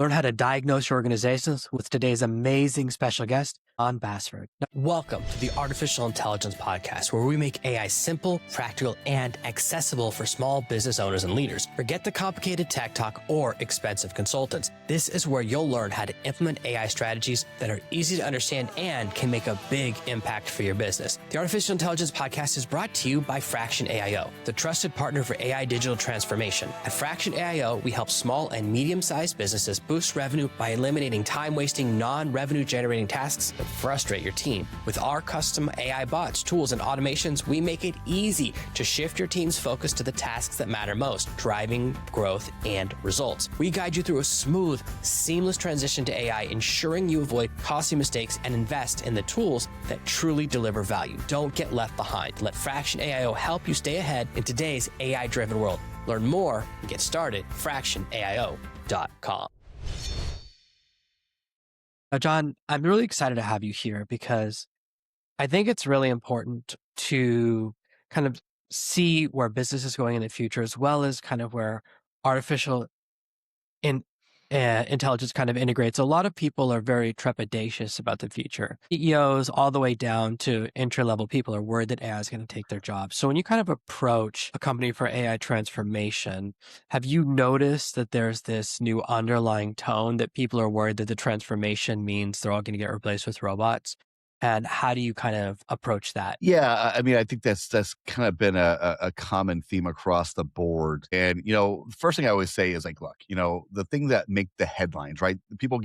Learn how to diagnose your organizations with today's amazing special guest, Jon Bassford. Welcome to the Artificial Intelligence Podcast, where we make AI simple, practical, and accessible for small business owners and leaders. Forget the complicated tech talk or expensive consultants. This is where you'll learn how to implement AI strategies that are easy to understand and can make a big impact for your business. The Artificial Intelligence Podcast is brought to you by Fraction AIO, the trusted partner for AI digital transformation. At Fraction AIO, we help small and medium-sized businesses boost revenue by eliminating time-wasting, non-revenue generating tasks that frustrate your team. With our custom AI bots, tools, and automations, we make it easy to shift your team's focus to the tasks that matter most, driving growth and results. We guide you through a smooth, seamless transition to AI, ensuring you avoid costly mistakes and invest in the tools that truly deliver value. Don't get left behind. Let Fraction AIO help you stay ahead in today's AI-driven world. Learn more and get started at fractionaio.com. Now, Jon, I'm really excited to have you here because I think it's really important to kind of see where business is going in the future, as well as kind of where artificial in, intelligence kind of integrates. A lot of people are very trepidatious about the future. CEOs all the way down to entry-level people are worried that AI is going to take their jobs. So when you kind of approach a company for AI transformation, have you noticed that there's this new underlying tone that people are worried that the transformation means they're all going to get replaced with robots? And how do you kind of approach that? Yeah, I mean, I think that's kind of been a common theme across the board. And the first thing I always say is like, look, the thing that make the headlines, right? People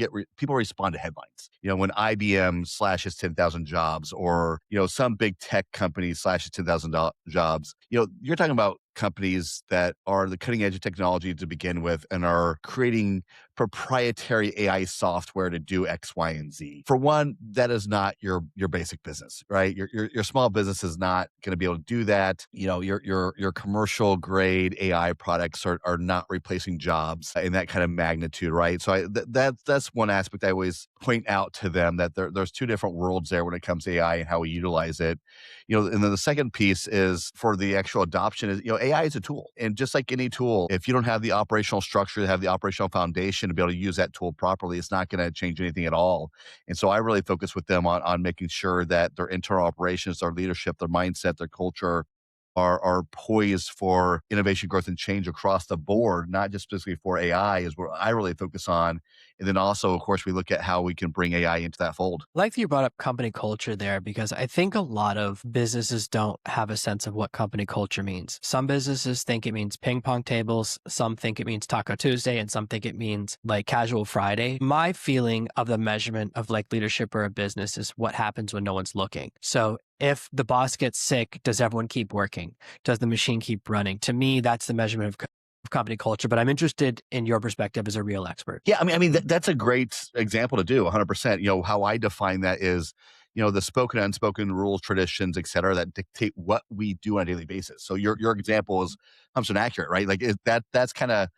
respond to headlines. When IBM slashes 10,000 jobs, or some big tech company slashes 10,000 jobs, you're talking about companies that are the cutting edge of technology to begin with and are creating proprietary AI software to do X, Y, and Z. For one, that is not your basic business, right? Your small business is not going to be able to do that. Your commercial grade AI products are not replacing jobs in that kind of magnitude, right? So that's one aspect I always point out to them, that there's two different worlds there when it comes to AI and how we utilize it. And then the second piece is for the actual adoption is, AI is a tool. And just like any tool, if you don't have the operational structure, to have the operational foundation to be able to use that tool properly, it's not going to change anything at all. And so I really focus with them on making sure that their internal operations, their leadership, their mindset, their culture are poised for innovation, growth, and change across the board, not just specifically for AI is what I really focus on. And then also, of course, we look at how we can bring AI into that fold. I like that you brought up company culture there, because I think a lot of businesses don't have a sense of what company culture means. Some businesses think it means ping pong tables, some think it means Taco Tuesday, and some think it means like casual Friday. My feeling of the measurement of like leadership or a business is what happens when no one's looking. So if the boss gets sick, does everyone keep working? Does the machine keep running? To me, that's the measurement of company culture, but I'm interested in your perspective as a real expert. Yeah, I mean that's a great example to do 100%. How I define that is, the spoken and unspoken rules, traditions, et cetera, that dictate what we do on a daily basis. So your example is 100% accurate, right? Like that's kind of,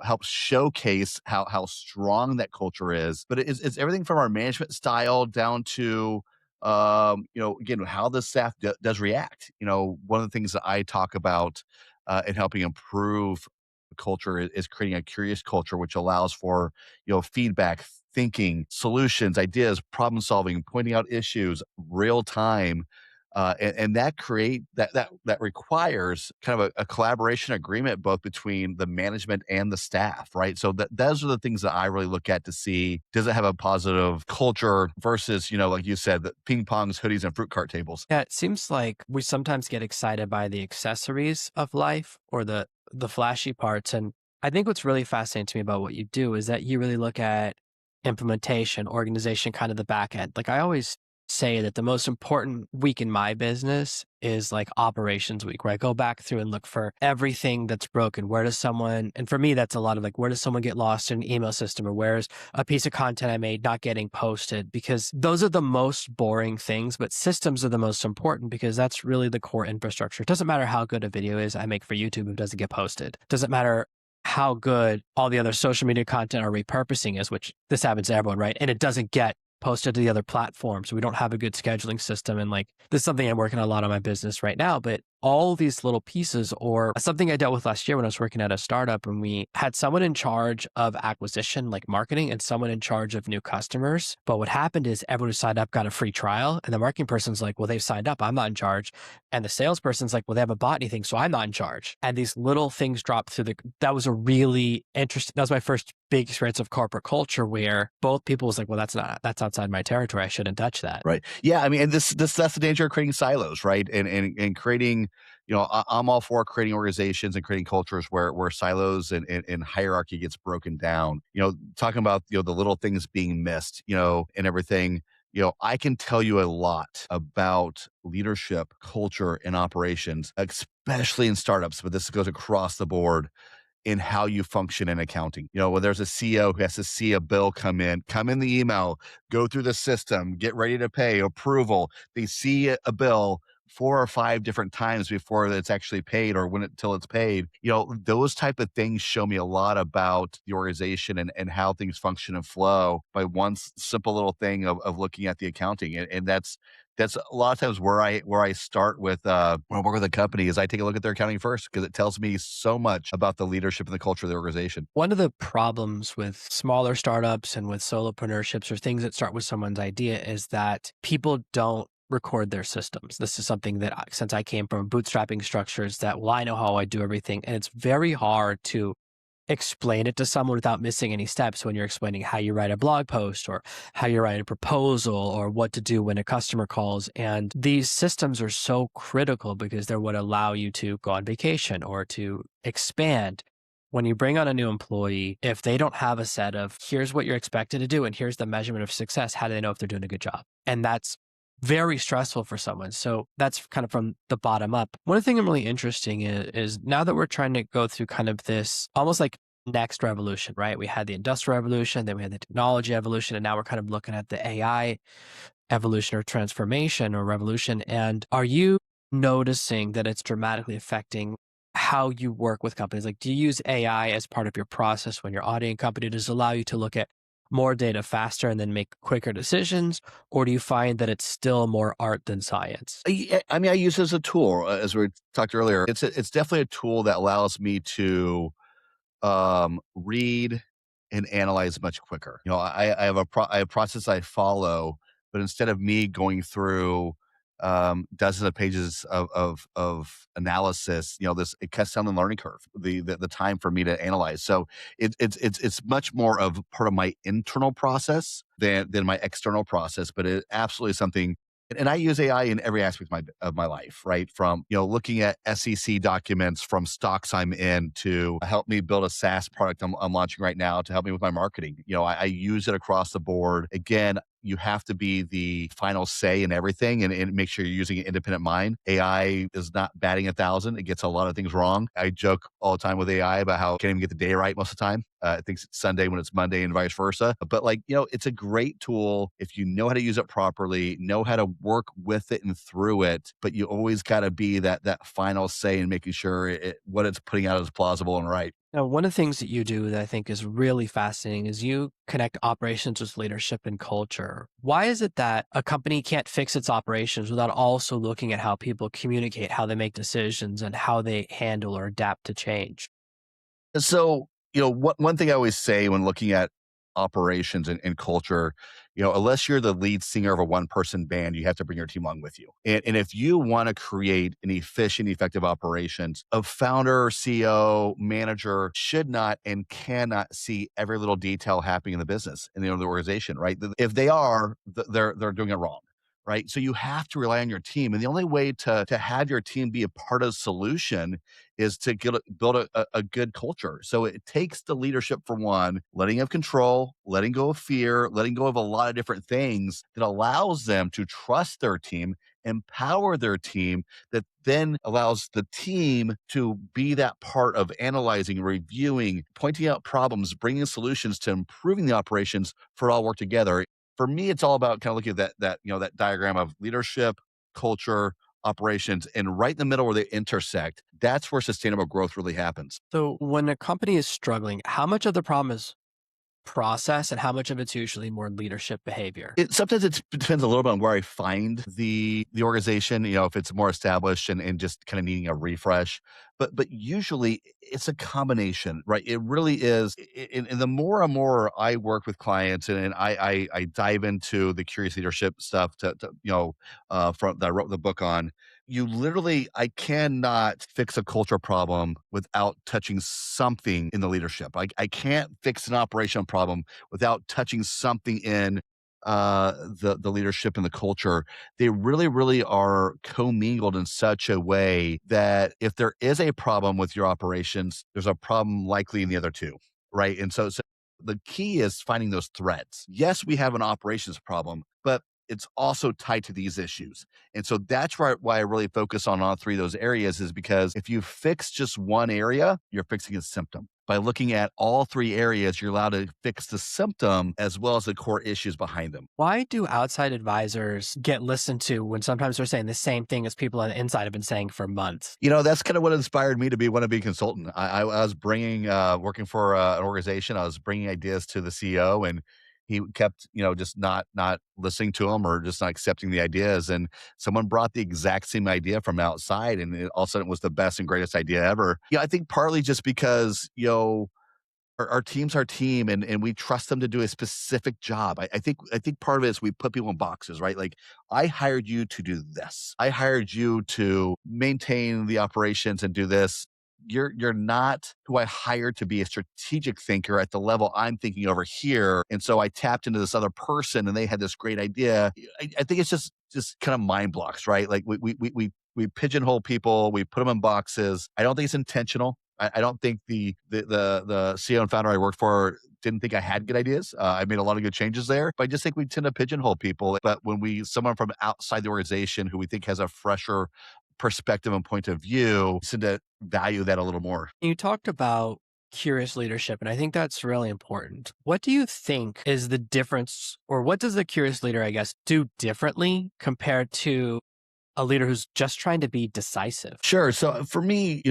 helps showcase how strong that culture is. But it's everything from our management style down to again, how the staff does react. One of the things that I talk about in helping improve culture is creating a curious culture, which allows for, feedback, thinking, solutions, ideas, problem solving, pointing out issues, real time. And that requires kind of a collaboration agreement both between the management and the staff, right? So those are the things that I really look at to see, does it have a positive culture versus, like you said, the ping pongs, hoodies, and fruit cart tables. Yeah, it seems like we sometimes get excited by the accessories of life or the flashy parts. And I think what's really fascinating to me about what you do is that you really look at implementation, organization, kind of the back end. Like I always say that the most important week in my business is like operations week, where I go back through and look for everything that's broken. Where does someone, and for me, that's a lot of like, where does someone get lost in an email system, or where's a piece of content I made not getting posted? Because those are the most boring things, but systems are the most important, because that's really the core infrastructure. It doesn't matter how good a video is I make for YouTube if it doesn't get posted. It doesn't matter how good all the other social media content or repurposing is, which this happens to everyone, right? And it doesn't get posted to the other platforms. So we don't have a good scheduling system. And like, this is something I'm working on a lot on my business right now, but all these little pieces, or something I dealt with last year when I was working at a startup, and we had someone in charge of acquisition, like marketing, and someone in charge of new customers. But what happened is everyone who signed up got a free trial. And the marketing person's like, well, they've signed up. I'm not in charge. And the salesperson's like, well, they haven't bought anything. So I'm not in charge. And these little things dropped through that was a really interesting, that was my first big experience of corporate culture where both people was like, well, that's outside my territory. I shouldn't touch that. Right. Yeah. I mean, and that's the danger of creating silos, right? And creating, I'm all for creating organizations and creating cultures where silos and hierarchy gets broken down. Talking about the little things being missed, and everything. I can tell you a lot about leadership, culture, and operations, especially in startups, but this goes across the board in how you function in accounting. When there's a CEO who has to see a bill come in the email, go through the system, get ready to pay, approval. They see a bill 4 or 5 different times before it's actually paid or till it's paid. Those type of things show me a lot about the organization and how things function and flow by one simple little thing of looking at the accounting. And that's a lot of times where I start with when I work with a company is I take a look at their accounting first because it tells me so much about the leadership and the culture of the organization. One of the problems with smaller startups and with solopreneurship or things that start with someone's idea is that people don't record their systems. This is something that since I came from bootstrapping structures that, well, I know how I do everything. And it's very hard to explain it to someone without missing any steps when you're explaining how you write a blog post or how you write a proposal or what to do when a customer calls. And these systems are so critical because they're what allow you to go on vacation or to expand. When you bring on a new employee, if they don't have a set of here's what you're expected to do and here's the measurement of success, how do they know if they're doing a good job? And that's very stressful for someone. So that's kind of from the bottom up. One thing I'm really interesting is now that we're trying to go through kind of this almost like next revolution, right? We had the industrial revolution, then we had the technology evolution, and now we're kind of looking at the AI evolution or transformation or revolution. And are you noticing that it's dramatically affecting how you work with companies? Like, do you use AI as part of your process when you're auditing a company? Does it allow you to look at more data faster and then make quicker decisions? Or do you find that it's still more art than science? I mean, I use it as a tool, as we talked earlier. It's definitely a tool that allows me to read and analyze much quicker. I have I have a process I follow, but instead of me going through dozens of pages of analysis, it cuts down the learning curve, the time for me to analyze. So it's much more of part of my internal process than my external process, but it absolutely is something. And I use AI in every aspect of my life, right? From looking at SEC documents from stocks I'm in to help me build a SaaS product I'm launching right now to help me with my marketing. I use it across the board. Again, you have to be the final say in everything and make sure you're using an independent mind. AI is not batting 1,000. It gets a lot of things wrong. I joke all the time with AI about how I can't even get the day right most of the time. It thinks it's Sunday when it's Monday and vice versa. But it's a great tool if you know how to use it properly, know how to work with it and through it. But you always got to be that final say in making sure what it's putting out is plausible and right. Now, one of the things that you do that I think is really fascinating is you connect operations with leadership and culture. Why is it that a company can't fix its operations without also looking at how people communicate, how they make decisions, and how they handle or adapt to change? So, one thing I always say when looking at operations and culture, unless you're the lead singer of a one person band, you have to bring your team along with you. And if you want to create an efficient, effective operations, a founder, CEO, manager should not and cannot see every little detail happening in the business and the organization, right? If they are, they're doing it wrong. Right. So you have to rely on your team. And the only way to have your team be a part of the solution is to build a good culture. So it takes the leadership for one, letting of control, letting go of fear, letting go of a lot of different things that allows them to trust their team, empower their team, that then allows the team to be that part of analyzing, reviewing, pointing out problems, bringing solutions to improving the operations for it all work together. For me, it's all about kind of looking at that diagram of leadership, culture, operations, and right in the middle where they intersect, that's where sustainable growth really happens. So, when a company is struggling, how much of the problem is process and how much of it's usually more leadership behavior? Sometimes it depends a little bit on where I find the organization, if it's more established and just kinda needing a refresh, but usually it's a combination, right? It really is, and the more and more I work with clients and I dive into the curious leadership stuff from that I wrote the book on, you literally I cannot fix a culture problem without touching something in the leadership. I can't fix an operational problem without touching something in the leadership and the culture. They really, really are commingled in such a way that if there is a problem with your operations, there's a problem likely in the other two, right? And so the key is finding those threads. Yes, we have an operations problem, but it's also tied to these issues. And so that's why I really focus on all three of those areas is because if you fix just one area, you're fixing a symptom. By looking at all three areas, you're allowed to fix the symptom as well as the core issues behind them. Why do outside advisors get listened to when sometimes they're saying the same thing as people on the inside have been saying for months? That's kind of what inspired me to want to be a consultant. I was bringing, working for an organization, I was bringing ideas to the CEO and he kept, just not listening to them or just not accepting the ideas. And someone brought the exact same idea from outside and all of a sudden it was the best and greatest idea ever. Yeah, I think partly just because, our team's our team and we trust them to do a specific job. I think part of it is we put people in boxes, right? Like I hired you to do this. I hired you to maintain the operations and do this. You're not who I hired to be a strategic thinker at the level I'm thinking over here. And so I tapped into this other person and they had this great idea. I think it's just kind of mind blocks, right? Like we pigeonhole people, we put them in boxes. I don't think it's intentional. I don't think the CEO and founder I worked for didn't think I had good ideas. I made a lot of good changes there, but I just think we tend to pigeonhole people. But when someone from outside the organization who we think has a fresher perspective and point of view, tend to value that a little more. You talked about curious leadership, and I think that's really important. What do you think is the difference, or what does the curious leader, I guess, do differently compared to a leader who's just trying to be decisive? Sure. So for me,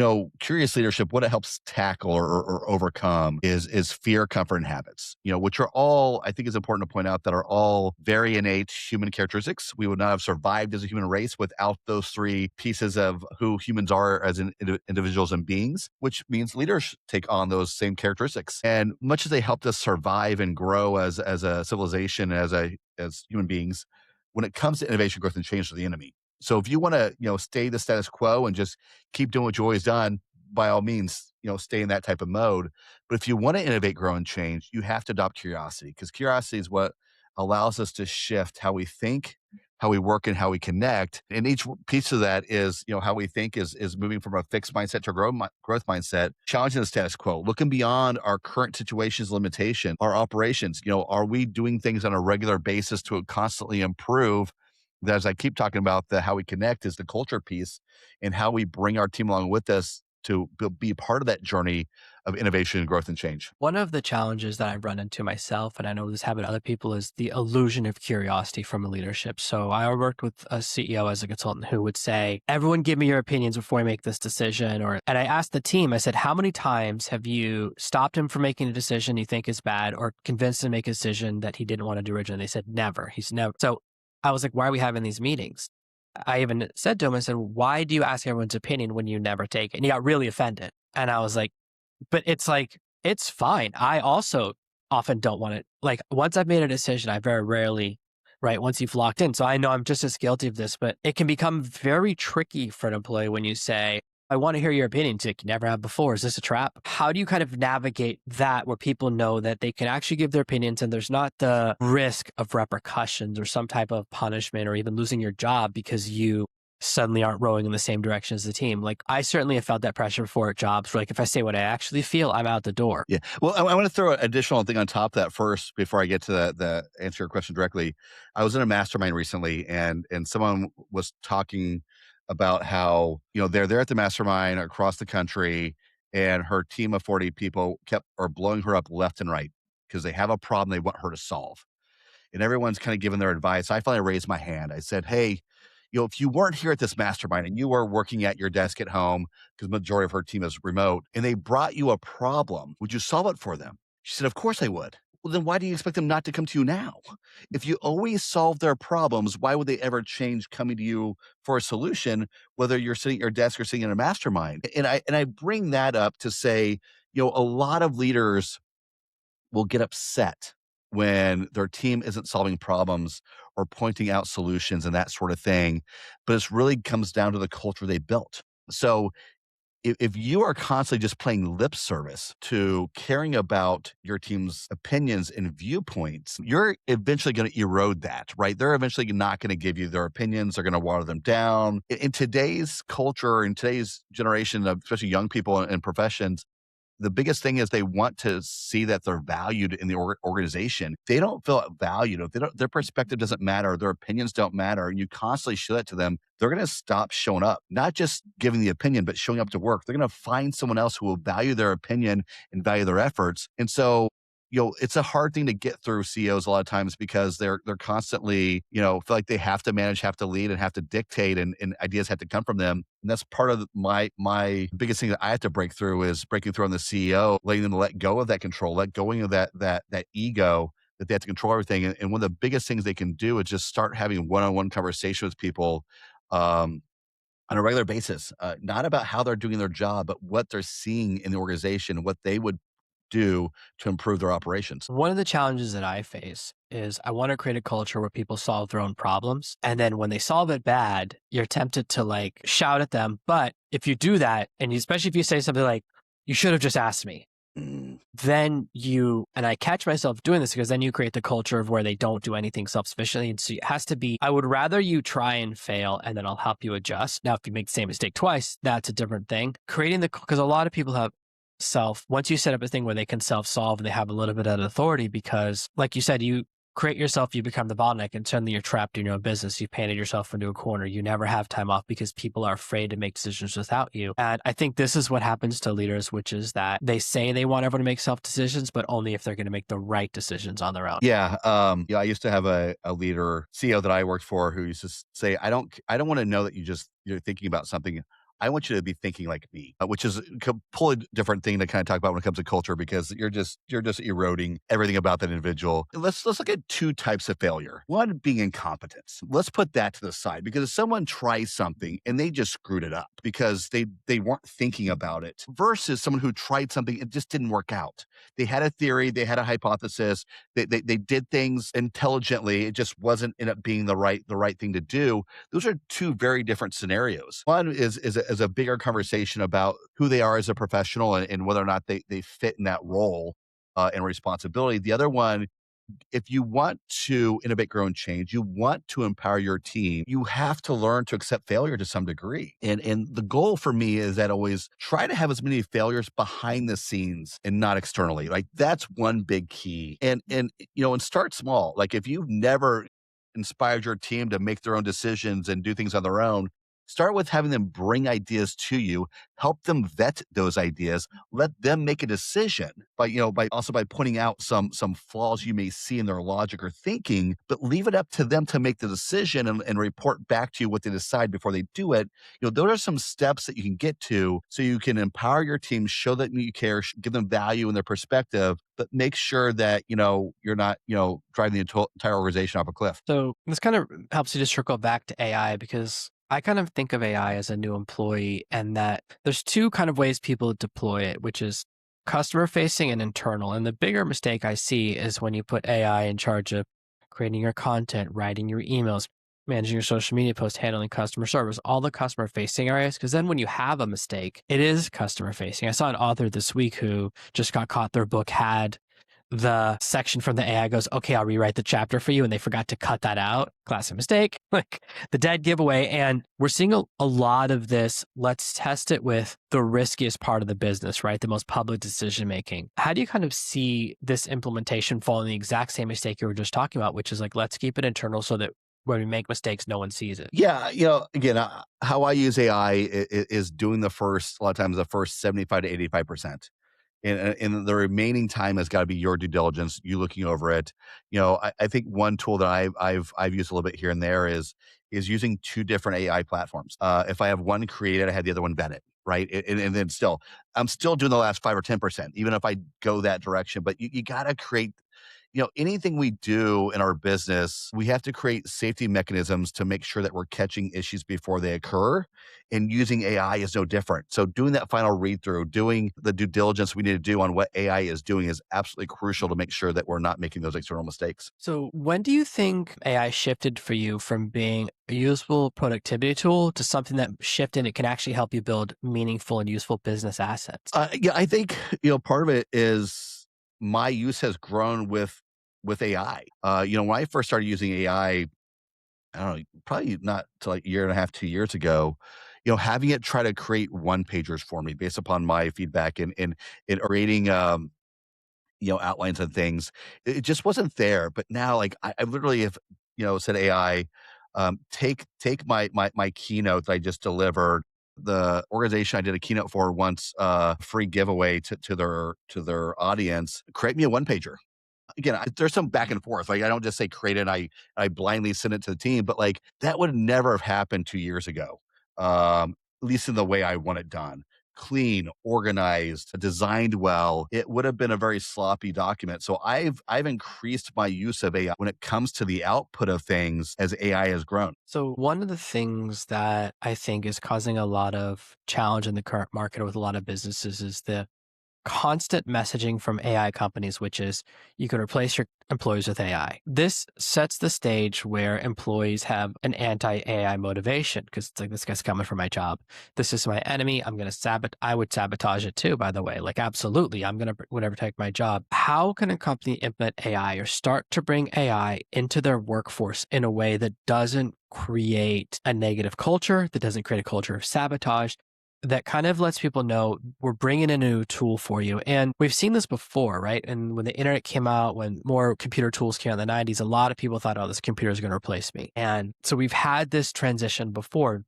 curious leadership, what it helps tackle or overcome is fear, comfort, and habits, which are all, I think is important to point out that are all very innate human characteristics. We would not have survived as a human race without those three pieces of who humans are as individuals and beings, which means leaders take on those same characteristics. And much as they helped us survive and grow as a civilization, as human beings, when it comes to innovation, growth, and change, are the enemy. So if you want to, stay the status quo and just keep doing what you always done, by all means, stay in that type of mode. But if you want to innovate, grow, and change, you have to adopt curiosity because curiosity is what allows us to shift how we think, how we work, and how we connect. And each piece of that is, how we think is moving from a fixed mindset to a growth mindset, challenging the status quo, looking beyond our current situations, limitation, our operations. Are we doing things on a regular basis to constantly improve? That as I keep talking about the how we connect is the culture piece and how we bring our team along with us to be part of that journey of innovation, growth, and change. One of the challenges that I've run into myself, and I know this happened to other people, is the illusion of curiosity from a leadership. So I worked with a CEO as a consultant who would say, everyone give me your opinions before I make this decision. And I asked the team, I said, how many times have you stopped him from making a decision you think is bad or convinced him to make a decision that he didn't want to do originally? They said, never. He's never. So I was like, why are we having these meetings? I even said to him, I said, why do you ask everyone's opinion when you never take it? And he got really offended. And I was like, but it's like, it's fine. I also often don't want it. Like once I've made a decision, I very rarely, right, once you've locked in. So I know I'm just as guilty of this, but it can become very tricky for an employee when you say, I want to hear your opinion. It's like, you never have before. Is this a trap? How do you kind of navigate that where people know that they can actually give their opinions and there's not the risk of repercussions or some type of punishment or even losing your job because you suddenly aren't rowing in the same direction as the team? Like I certainly have felt that pressure before at jobs where like if I say what I actually feel, I'm out the door. Yeah. Well, I want to throw an additional thing on top of that first before I get to the answer your question directly. I was in a mastermind recently and someone was talking about how, they're there at the mastermind across the country and her team of 40 people are blowing her up left and right because they have a problem they want her to solve. And everyone's kind of giving their advice. I finally raised my hand. I said, hey, if you weren't here at this mastermind and you were working at your desk at home, because the majority of her team is remote, and they brought you a problem, would you solve it for them? She said, of course I would. Well, then why do you expect them not to come to you now? If you always solve their problems, why would they ever change coming to you for a solution, whether you're sitting at your desk or sitting in a mastermind? And I bring that up to say, a lot of leaders will get upset when their team isn't solving problems or pointing out solutions and that sort of thing. But it really comes down to the culture they built. So if you are constantly just playing lip service to caring about your team's opinions and viewpoints, you're eventually going to erode that, right? They're eventually not going to give you their opinions. They're going to water them down. In today's culture, in today's generation of especially young people and professions, the biggest thing is they want to see that they're valued in the organization. They don't feel valued. If they don't, their perspective doesn't matter, their opinions don't matter, and you constantly show that to them, they're going to stop showing up, not just giving the opinion, but showing up to work. They're going to find someone else who will value their opinion and value their efforts. And so, it's a hard thing to get through CEOs a lot of times because they're constantly, feel like they have to manage, have to lead, and have to dictate, and ideas have to come from them. And that's part of my biggest thing that I have to break through is breaking through on the CEO, letting them let go of that control, let go of that ego that they have to control everything. And one of the biggest things they can do is just start having one-on-one conversation with people on a regular basis, not about how they're doing their job, but what they're seeing in the organization, what they would do to improve their operations. One of the challenges that I face is I want to create a culture where people solve their own problems. And then when they solve it bad, you're tempted to like shout at them. But if you do that, and especially if you say something like, you should have just asked me, then and I catch myself doing this because then you create the culture of where they don't do anything self-sufficiently. And so it has to be, I would rather you try and fail and then I'll help you adjust. Now, if you make the same mistake twice, that's a different thing. Because a lot of people have once you set up a thing where they can self-solve and they have a little bit of authority, because like you said, you create yourself, you become the bottleneck, and suddenly you're trapped in your own business. You've painted yourself into a corner. You never have time off because people are afraid to make decisions without you. And I think this is what happens to leaders, which is that they say they want everyone to make self-decisions, but only if they're going to make the right decisions on their own. Yeah. I used to have a leader, CEO that I worked for, who used to say, I don't want to know that you're thinking about something. I want you to be thinking like me, which is a completely different thing to kind of talk about when it comes to culture, because you're just eroding everything about that individual. Let's look at two types of failure. One being incompetence. Let's put that to the side, because if someone tries something and they just screwed it up because they weren't thinking about it, versus someone who tried something, it just didn't work out. They had a theory, they had a hypothesis, they did things intelligently. It just wasn't end up being the right thing to do. Those are two very different scenarios. One is a bigger conversation about who they are as a professional and whether or not they fit in that role and responsibility. The other one, if you want to innovate, grow, and change, you want to empower your team, you have to learn to accept failure to some degree. And the goal for me is that always try to have as many failures behind the scenes and not externally. Like that's one big key. And start small. Like if you've never inspired your team to make their own decisions and do things on their own, start with having them bring ideas to you, help them vet those ideas, let them make a decision by pointing out some flaws you may see in their logic or thinking, but leave it up to them to make the decision and report back to you what they decide before they do it. Those are some steps that you can get to so you can empower your team, show that you care, give them value in their perspective, but make sure that, you're not, driving the entire organization off a cliff. So this kind of helps you just circle back to AI, because I kind of think of AI as a new employee, and that there's two kind of ways people deploy it, which is customer facing and internal. And the bigger mistake I see is when you put AI in charge of creating your content, writing your emails, managing your social media posts, handling customer service, all the customer facing areas. Because then when you have a mistake, it is customer facing. I saw an author this week who just got caught, their book had the section from the AI goes, okay, I'll rewrite the chapter for you. And they forgot to cut that out. Classic mistake, like the dead giveaway. And we're seeing a lot of this. Let's test it with the riskiest part of the business, right? The most public decision making. How do you kind of see this implementation following the exact same mistake you were just talking about, which is like, let's keep it internal so that when we make mistakes, no one sees it? Yeah. Again, how I use AI is doing a lot of times the first 75 to 85%. And the remaining time has got to be your due diligence, you looking over it. I think one tool that I've used a little bit here and there is using two different AI platforms. If I have one created, I had the other one vetted, right? And then I'm still doing the last 5 or 10%, even if I go that direction. But you got to create. anything we do in our business, we have to create safety mechanisms to make sure that we're catching issues before they occur. And using AI is no different. So doing that final read through, doing the due diligence we need to do on what AI is doing is absolutely crucial to make sure that we're not making those external mistakes. So, when do you think AI shifted for you from being a useful productivity tool to something that shifted it can actually help you build meaningful and useful business assets? Yeah, I think part of it is my use has grown with AI. When I first started using I don't know, probably not to like a year and a half, 2 years ago, having it try to create one pagers for me based upon my feedback and creating outlines and things. It just wasn't there. But now, like I literally have, said AI, take my keynote that I just delivered. The organization I did a keynote for once, free giveaway to their audience. Create me a one pager. Again, there's some back and forth. Like I don't just say create it. I blindly send it to the team, but like that would never have happened 2 years ago. At least in the way I want it done. Clean, organized, designed well. It would have been a very sloppy document. So I've increased my use of AI when it comes to the output of things as AI has grown. So, one of the things that I think is causing a lot of challenge in the current market with a lot of businesses is the constant messaging from AI companies, which is you can replace your employees with AI. This sets the stage where employees have an anti AI motivation because it's like, this guy's coming for my job. This is my enemy. I'm going to I would sabotage it too, by the way. Like, absolutely. I'm going to whatever take my job. How can a company implement AI or start to bring AI into their workforce in a way that doesn't create a negative culture, that doesn't create a culture of sabotage, that kind of lets people know we're bringing in a new tool for you? And we've seen this before, right? And when the internet came out, when more computer tools came out in the 90s, a lot of people thought, oh, this computer is going to replace me. And so we've had this transition before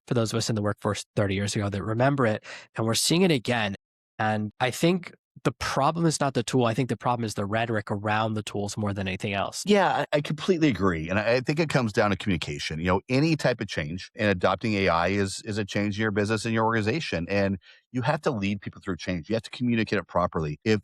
for those of us in the workforce 30 years ago that remember it. And we're seeing it again. And I think the problem is not the tool. I think the problem is the rhetoric around the tools more than anything else. Yeah, I completely agree, and I think it comes down to communication. Any type of change, and adopting AI is a change in your business and your organization, and you have to lead people through change. You have to communicate it properly. If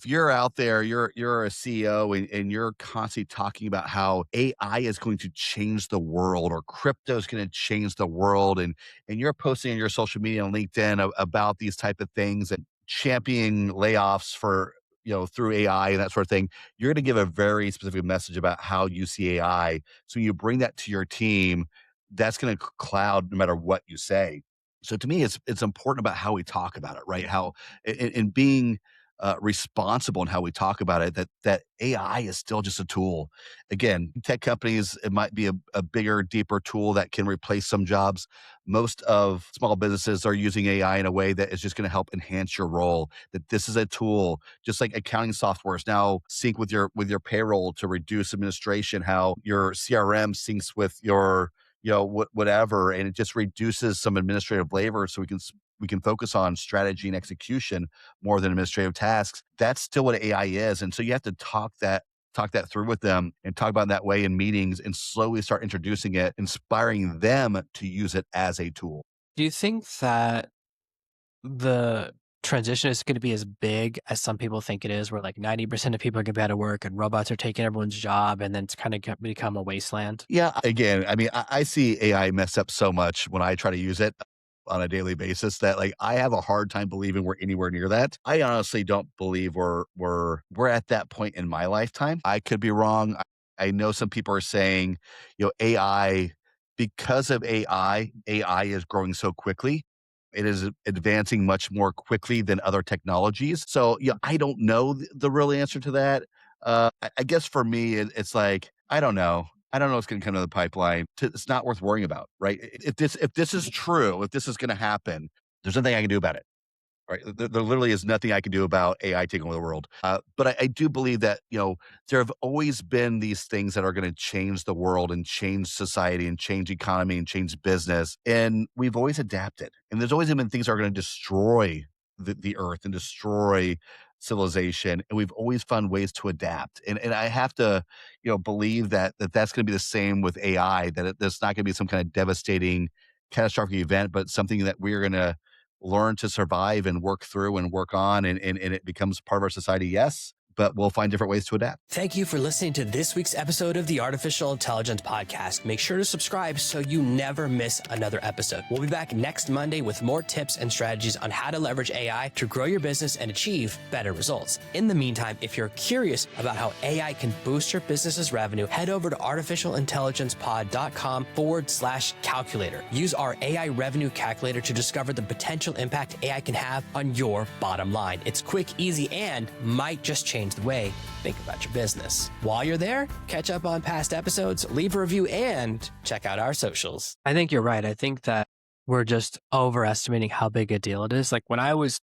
you're out there, you're a CEO and you're constantly talking about how AI is going to change the world or crypto is going to change the world, and you're posting on your social media and LinkedIn about these type of things and championing layoffs for through AI and that sort of thing, you're going to give a very specific message about how you see AI. So you bring that to your team, that's going to cloud no matter what you say. So to me, it's important about how we talk about it, right? How in being responsible in how we talk about it. That AI is still just a tool. Again, tech companies, it might be a bigger, deeper tool that can replace some jobs. Most of small businesses are using AI in a way that is just going to help enhance your role. That this is a tool, just like accounting software is now sync with your payroll to reduce administration. How your CRM syncs with your whatever, and it just reduces some administrative labor, so we can focus on strategy and execution more than administrative tasks. That's still what AI is. And so you have to talk that through with them and talk about it that way in meetings and slowly start introducing it, inspiring them to use it as a tool. Do you think that the transition is going to be as big as some people think it is, where like 90% of people are going to be out of work and robots are taking everyone's job and then it's kind of become a wasteland? Yeah. Again, I mean, I see AI mess up so much when I try to use it on a daily basis that like I have a hard time believing we're anywhere near that. I honestly don't believe we're at that point in my lifetime. I could be wrong. I know some people are saying, AI, because of AI is growing so quickly. It is advancing much more quickly than other technologies. So, I don't know the real answer to that. I guess for me, it's like, I don't know. I don't know what's going to come to the pipeline. It's not worth worrying about, right? If this is true, if this is going to happen, there's nothing I can do about it. Right. There literally is nothing I can do about AI taking over the world. But I do believe that, there have always been these things that are going to change the world and change society and change economy and change business. And we've always adapted. And there's always been things that are going to destroy the earth and destroy civilization. And we've always found ways to adapt. And I have to, believe that's going to be the same with AI, that there's not going to be some kind of devastating, catastrophic event, but something that we're going to learn to survive and work through and work on, and it becomes part of our society, yes. but we'll find different ways to adapt. Thank you for listening to this week's episode of the Artificial Intelligence Podcast. Make sure to subscribe so you never miss another episode. We'll be back next Monday with more tips and strategies on how to leverage AI to grow your business and achieve better results. In the meantime, if you're curious about how AI can boost your business's revenue, head over to artificialintelligencepod.com/calculator. Use our AI revenue calculator to discover the potential impact AI can have on your bottom line. It's quick, easy, and might just change the way you think about your business. While you're there, catch up on past episodes, leave a review, and check out our socials. I think you're right. I think that we're just overestimating how big a deal it is. Like when I was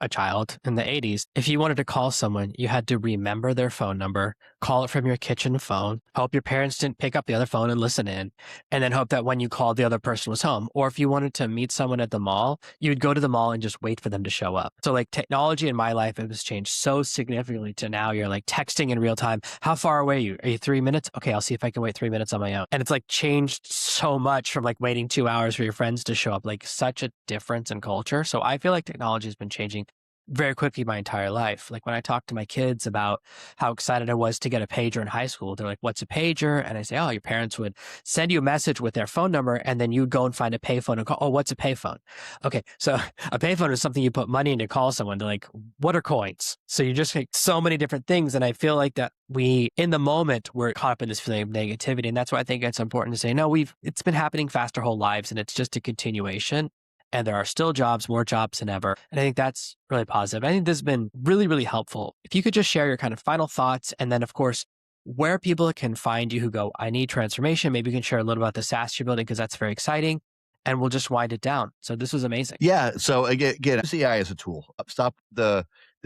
a child in the 80s, if you wanted to call someone, you had to remember their phone number, call it from your kitchen phone, hope your parents didn't pick up the other phone and listen in, and then hope that when you called, the other person was home. Or if you wanted to meet someone at the mall, you would go to the mall and just wait for them to show up. So like technology in my life, it has changed so significantly to now you're like texting in real time. How far away are you? Are you 3 minutes? Okay, I'll see if I can wait 3 minutes on my own. And it's like changed so much from like waiting 2 hours for your friends to show up, like such a difference in culture. So I feel like technology has been changing very quickly my entire life. Like when I talk to my kids about how excited I was to get a pager in high school, they're like, what's a pager? And I say, oh, your parents would send you a message with their phone number and then you'd go and find a payphone and call. Oh, what's a payphone? Okay. So a payphone is something you put money in to call someone. They're like, what are coins? So you just like so many different things. And I feel like that in the moment, we're caught up in this feeling of negativity. And that's why I think it's important to say, no, it's been happening fast our whole lives and it's just a continuation. And there are still jobs, more jobs than ever. And I think that's really positive. I think this has been really, really helpful. If you could just share your kind of final thoughts, and then of course, where people can find you who go, I need transformation. Maybe you can share a little about the SaaS you're building because that's very exciting. And we'll just wind it down. So this was amazing. Yeah. So again, use AI as a tool. Stop the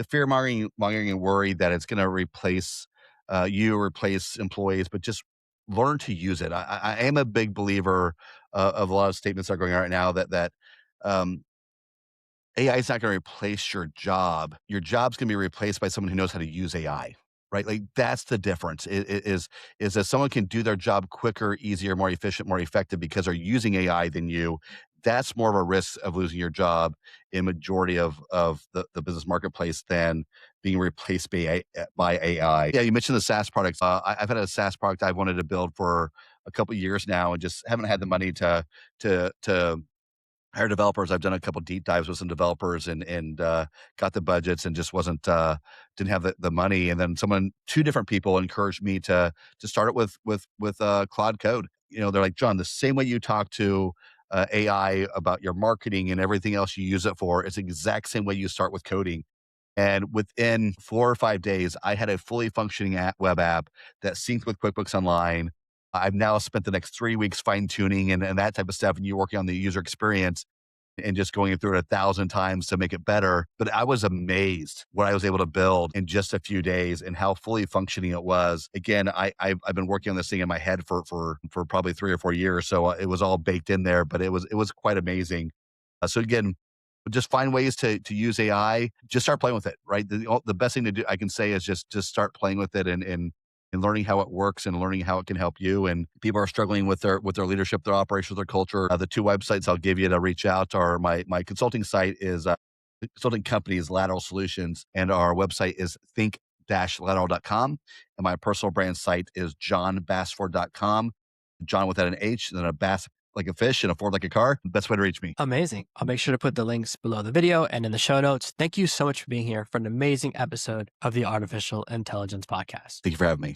fear mongering and worry that it's going to replace replace employees, but just learn to use it. I am a big believer of a lot of statements that are going on right now that um, AI is not going to replace your job. Your job's going to be replaced by someone who knows how to use AI, right? Like that's the difference. Is that someone can do their job quicker, easier, more efficient, more effective because they're using AI than you. That's more of a risk of losing your job in majority of the business marketplace than being replaced by AI. Yeah, you mentioned the SaaS products. I've had a SaaS product I've wanted to build for a couple of years now, and just haven't had the money to hire developers. I've done a couple deep dives with some developers and got the budgets and just didn't have the money. And then two different people encouraged me to start it with Claude Code. You know, they're like, John, the same way you talk to AI about your marketing and everything else you use it for, it's the exact same way you start with coding. And within 4 or 5 days, I had a fully functioning web app that synced with QuickBooks Online. I've now spent the next 3 weeks fine tuning and that type of stuff, and you're working on the user experience and just going through it 1,000 times to make it better. But I was amazed what I was able to build in just a few days and how fully functioning it was. Again, I've been working on this thing in my head for probably 3 or 4 years, so it was all baked in there. But it was quite amazing. So again, just find ways to use AI. Just start playing with it. Right, the best thing to do, I can say, is just start playing with it and learning how it works and learning how it can help you. And people are struggling with their leadership, their operations, their culture. The 2 websites I'll give you to reach out are my consulting site is consulting company is Lateral Solutions, and our website is think-lateral.com. And my personal brand site is jonbassford.com. John without an H, and then a bass like a fish and a Ford like a car. Best way to reach me. Amazing. I'll make sure to put the links below the video and in the show notes. Thank you so much for being here for an amazing episode of the Artificial Intelligence Podcast. Thank you for having me.